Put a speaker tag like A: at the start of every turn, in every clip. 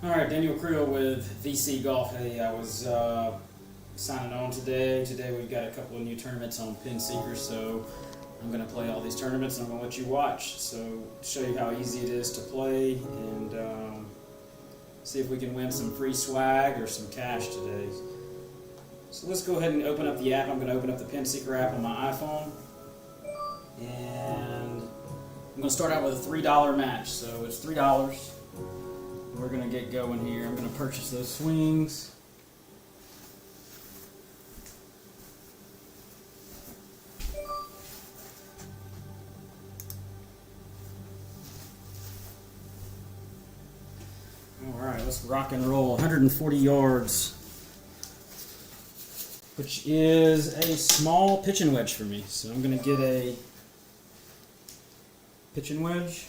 A: Alright, Daniel Creel with VC Golf. Hey, I was signing on today. Today we've got a couple of new tournaments on PinSeeker, so I'm going to play all these tournaments and I'm going to let you watch. So, show you how easy it is to play and see if we can win some free swag or some cash today. So let's go ahead and open up the app. I'm going to open up the PinSeeker app on my iPhone. And I'm going to start out with a $3 match. So it's $3. We're going to get going here. I'm going to purchase those swings. Alright, let's rock and roll. 140 yards, which is a small pitching wedge for me. So I'm going to get a pitching wedge.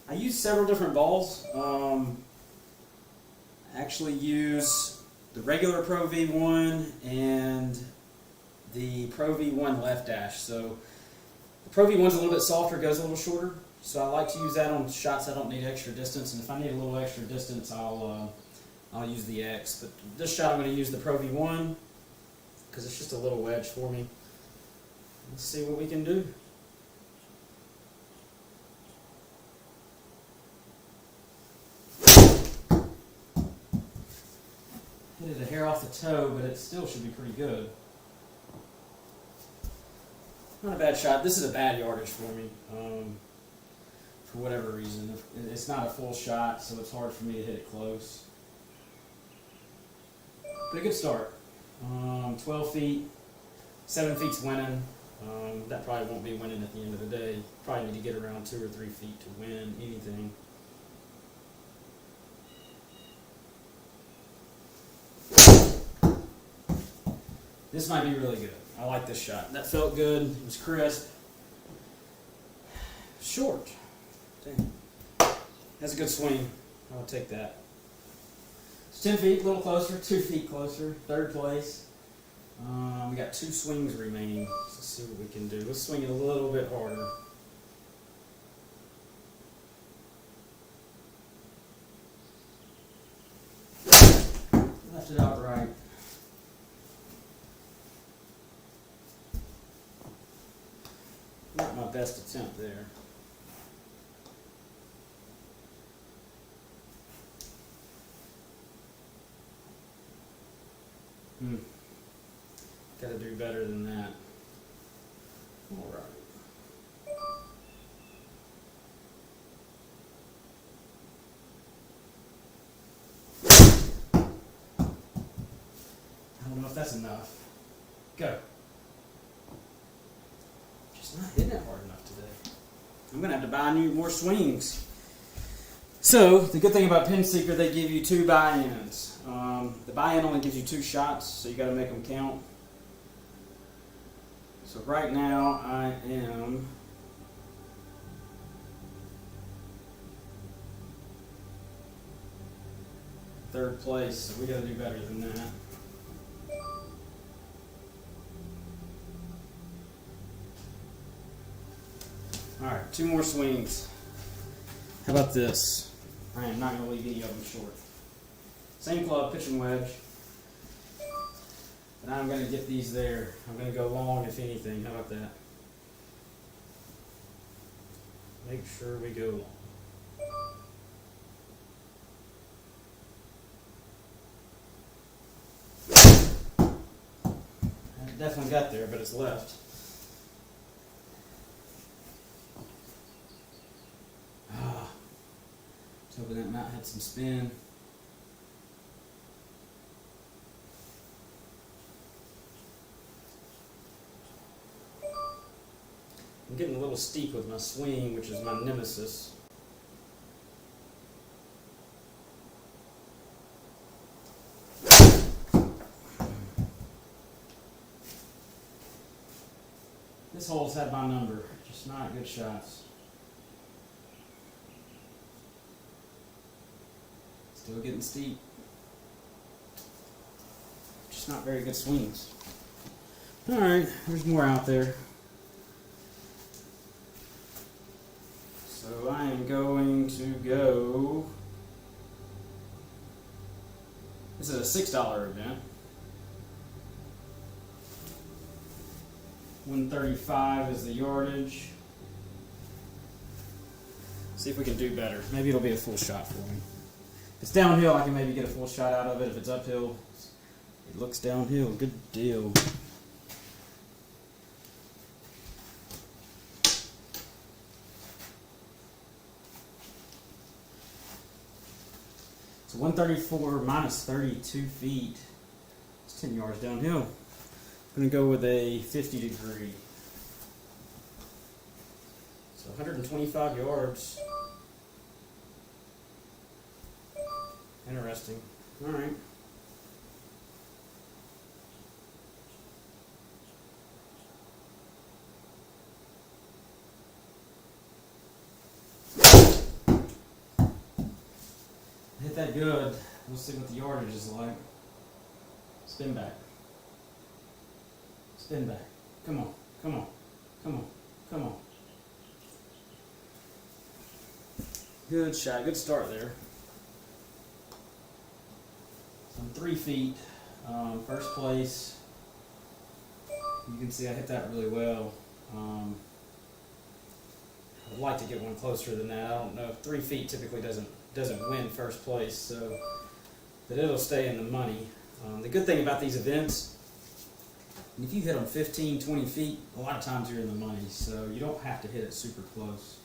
A: I use several different balls. I actually use the regular Pro V1 and the Pro V1 left dash. So the Pro V1's a little bit softer, goes a little shorter. So I like to use that on shots I don't need extra distance. And if I need a little extra distance, I'll use the X. But this shot I'm going to use the Pro V1 because it's just a little wedge for me. Let's see what we can do. Hit it a hair off the toe, but it still should be pretty good. Not a bad shot. This is a bad yardage for me, for whatever reason. It's not a full shot, so it's hard for me to hit it close. But a good start. 12 feet, 7 feet's winning. That probably won't be winning at the end of the day. Probably need to get around 2 or 3 feet to win anything. This might be really good. I like this shot. That felt good. It was crisp. Short. Dang. That's a good swing. I'll take that. It's 10 feet, a little closer, 2 feet closer. Third place. We got 2 swings remaining. Let's see what we can do. Let's swing it a little bit harder. Left it out right. Not my best attempt there. Got to do better than that. All right. I don't know if that's enough. Go. Just not hitting it hard enough today. I'm going to have to buy more swings. So, the good thing about PinSeeker, they give you 2 buy-ins. The buy-in only gives you 2 shots, so you got to make them count. So right now I am third place, so we got to do better than that. Alright, 2 more swings. How about this? I am not going to leave any of them short. Same club, pitching wedge. And I'm going to get these there. I'm going to go long, if anything. How about that? Make sure we go long. I definitely got there, but it's left. I was hoping that mount had some spin. I'm getting a little steep with my swing, which is my nemesis. This hole's had my number, just not good shots. Still getting steep. Just not very good swings. Alright, there's more out there. So I am going to go This is a $6 event. 135 is the yardage. See if we can do better. Maybe it'll be a full shot for me. If it's downhill, I can maybe get a full shot out of it. If it's uphill, it looks downhill. Good deal. So 134 minus 32 feet. It's 10 yards downhill. I'm going to go with a 50 degree. So 125 yards. Interesting. All right. Hit that good. We'll see what the yardage is like. Spin back. Spin back. Come on. Come on. Come on. Come on. Good shot. Good start there. So I'm 3 feet. First place. You can see I hit that really well. I'd like to get one closer than that. I don't know. 3 feet typically doesn't win first place, so but it'll stay in the money. The good thing about these events, if you hit them 15, 20 feet, a lot of times you're in the money, so you don't have to hit it super close.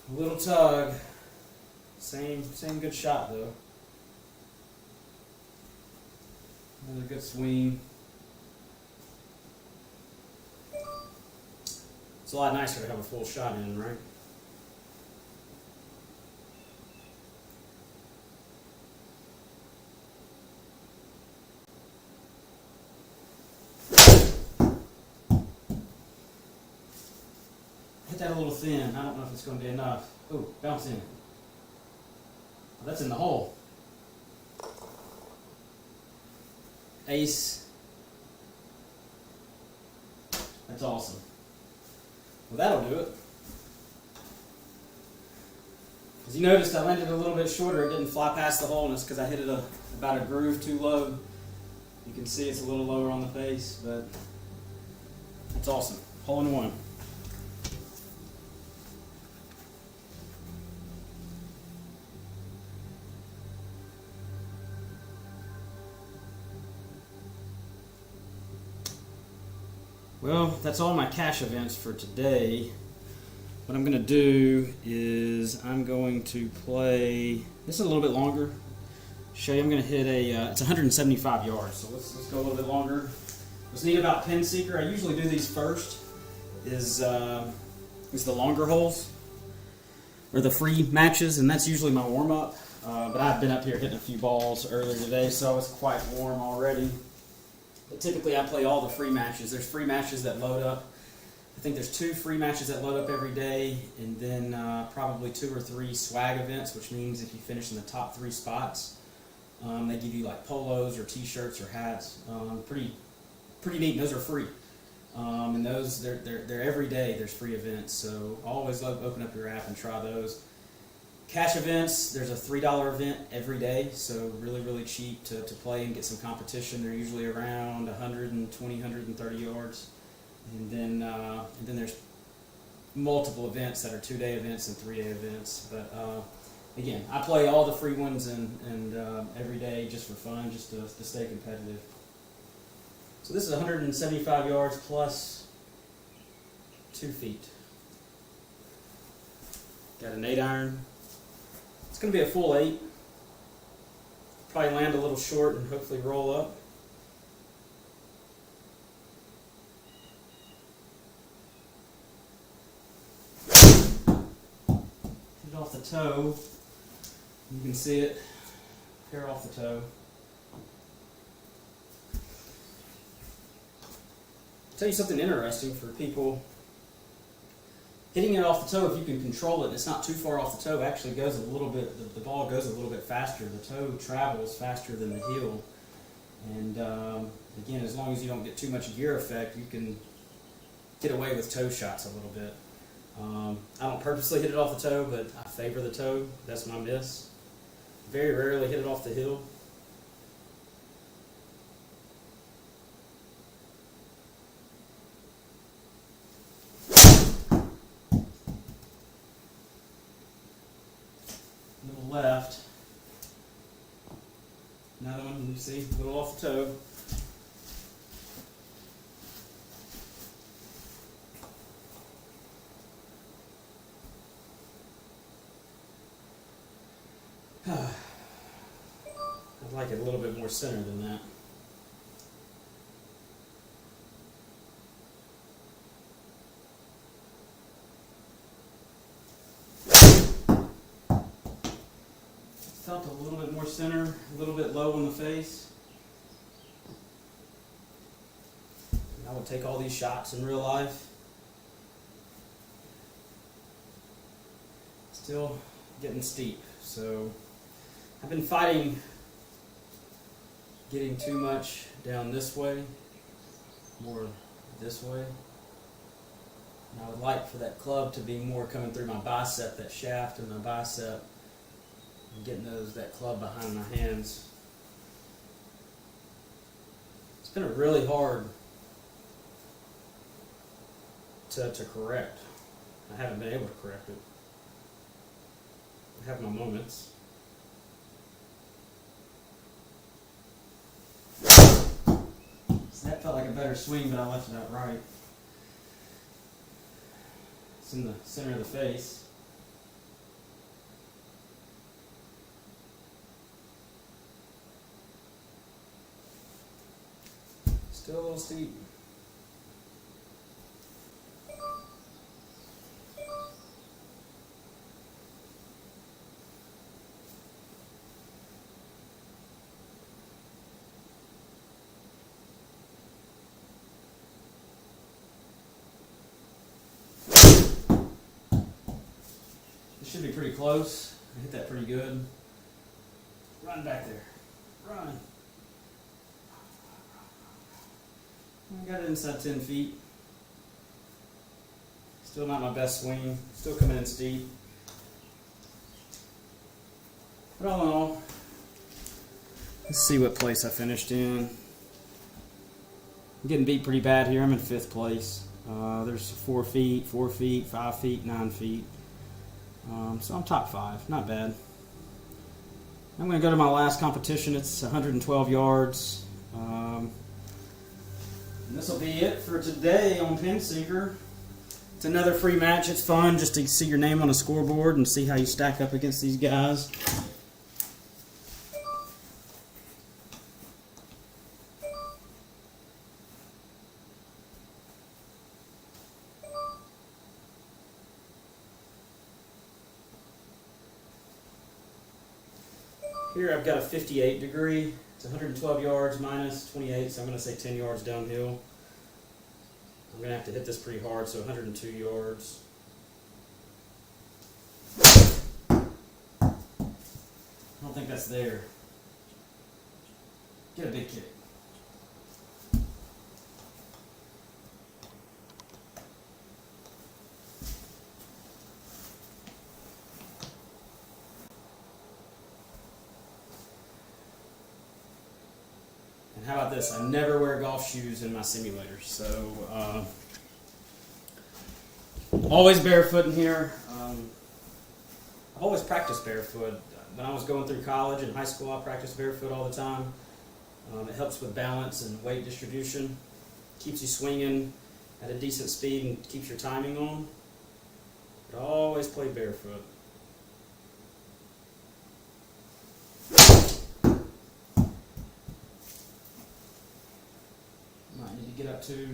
A: A little tug. Same good shot though. Another good swing. It's a lot nicer to have a full shot in, right? Hit that a little thin. I don't know if it's going to be enough. Ooh, bounce in. Oh, that's in the hole. Ace. That's awesome. Well, that'll do it. As you noticed, I landed a little bit shorter. It didn't fly past the hole, and it's because I hit it about a groove too low. You can see it's a little lower on the face, but it's awesome. Hole in one. Well, that's all my cash events for today. What I'm going to do is I'm going to play, this is a little bit longer. Show you I'm going to hit it's 175 yards, so let's go a little bit longer. What's neat about PinSeeker, I usually do these first, is the longer holes, or the free matches, and that's usually my warm-up. But I've been up here hitting a few balls earlier today, so I was quite warm already. But typically I play all the free matches. There's free matches that load up. I think there's 2 free matches that load up every day, and then probably 2 or 3 swag events, which means if you finish in the top 3 spots, they give you like polos or t-shirts or hats. Pretty neat. Those are free. And those, they're every day there's free events, so always open up your app and try those. Cash events, there's a $3 event every day, so really cheap to play and get some competition. They're usually around 120, 130 yards. And then there's multiple events that are 2-day events and 3-day events. But again, I play all the free ones and every day just for fun, just to stay competitive. So this is 175 yards plus 2 feet. Got an 8-iron. It's going to be a full 8. Probably land a little short and hopefully roll up. Hit it off the toe. You can see it. Hair off the toe. I'll tell you something interesting for people hitting it off the toe, if you can control it, and it's not too far off the toe, actually goes a little bit, the ball goes a little bit faster. The toe travels faster than the heel. And again, as long as you don't get too much gear effect, you can get away with toe shots a little bit. I don't purposely hit it off the toe, but I favor the toe. That's my miss. Very rarely hit it off the heel. Little left. Another one, you see, a little off the toe. I'd like it a little bit more center than that. Felt a little bit more center, a little bit low on the face. I would take all these shots in real life. Still getting steep, so I've been fighting getting too much down this way, more this way. And I would like for that club to be more coming through my bicep, that shaft in my bicep, and getting that club behind my hands. It's been really hard to correct. I haven't been able to correct it. I have my moments. So that felt like a better swing, but I left it out right. It's in the center of the face. Still a little steep. Should be pretty close. I hit that pretty good. Run back there. Run. I got it inside 10 feet. Still not my best swing. Still coming in steep. But all in all, let's see what place I finished in. I'm getting beat pretty bad here. I'm in 5th place. There's 4 feet, 4 feet, 5 feet, 9 feet. So I'm top 5, not bad. I'm going to go to my last competition. It's 112 yards. And this will be it for today on PinSeeker. It's another free match. It's fun just to see your name on a scoreboard and see how you stack up against these guys. Here I've got a 58 degree. It's 112 yards minus 28, so I'm going to say 10 yards downhill. I'm going to have to hit this pretty hard, so 102 yards. I don't think that's there. Get a big kick. And how about this? I never wear golf shoes in my simulators, so always barefoot in here. I've always practiced barefoot. When I was going through college and high school, I practiced barefoot all the time. It helps with balance and weight distribution. Keeps you swinging at a decent speed and keeps your timing on. But I always play barefoot. Might need to get up to.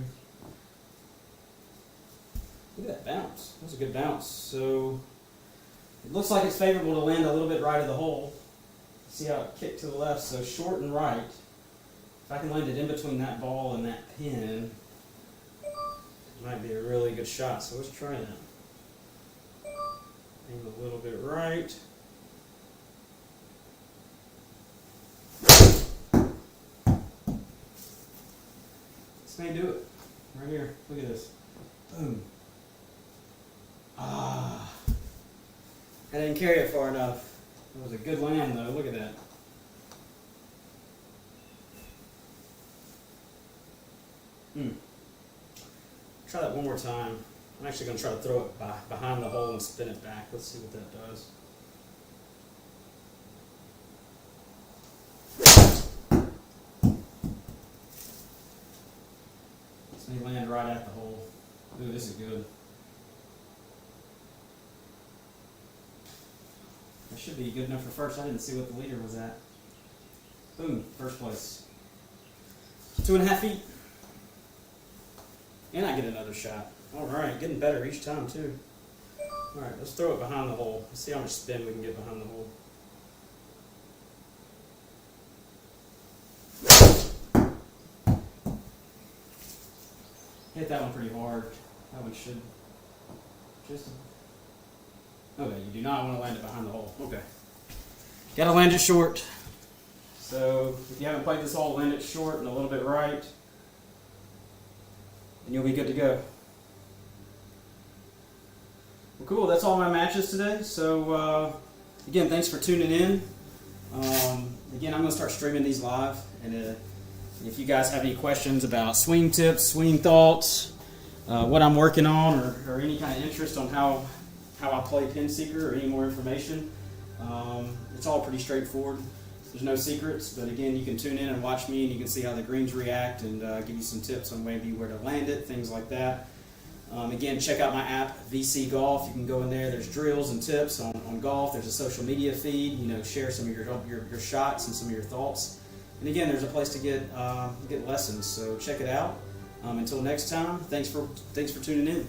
A: Look at that bounce. That was a good bounce. So it looks like it's favorable to land a little bit right of the hole. See how it kicked to the left, so short and right. If I can land it in between that ball and that pin, it might be a really good shot. So let's try that. Aim a little bit right. This may do it. Right here. Look at this. Boom. Ah. I didn't carry it far enough. It was a good land though. Look at that. Try that one more time. I'm actually going to try to throw it behind the hole and spin it back. Let's see what that does. This may land right at the hole. Ooh, this is good. That should be good enough for first. I didn't see what the leader was at. Boom, first place. 2.5 feet. And I get another shot. Alright, getting better each time too. Alright, let's throw it behind the hole. Let's see how much spin we can get behind the hole. Hit that one pretty hard. That one should just... Okay, you do not want to land it behind the hole. Okay. Gotta land it short. So, if you haven't played this hole, land it short and a little bit right. And you'll be good to go. Well, cool. That's all my matches today. So, again, thanks for tuning in. Again, I'm going to start streaming these live. And if you guys have any questions about swing tips, swing thoughts, what I'm working on, or any kind of interest on how I play PinSeeker or any more information, it's all pretty straightforward. There's no secrets, but again, you can tune in and watch me, and you can see how the greens react, and give you some tips on maybe where to land it, things like that. Again, check out my app, VC Golf. You can go in there. There's drills and tips on golf. There's a social media feed. Share some of your shots and some of your thoughts. And again, there's a place to get lessons. So check it out. Until next time, thanks for tuning in.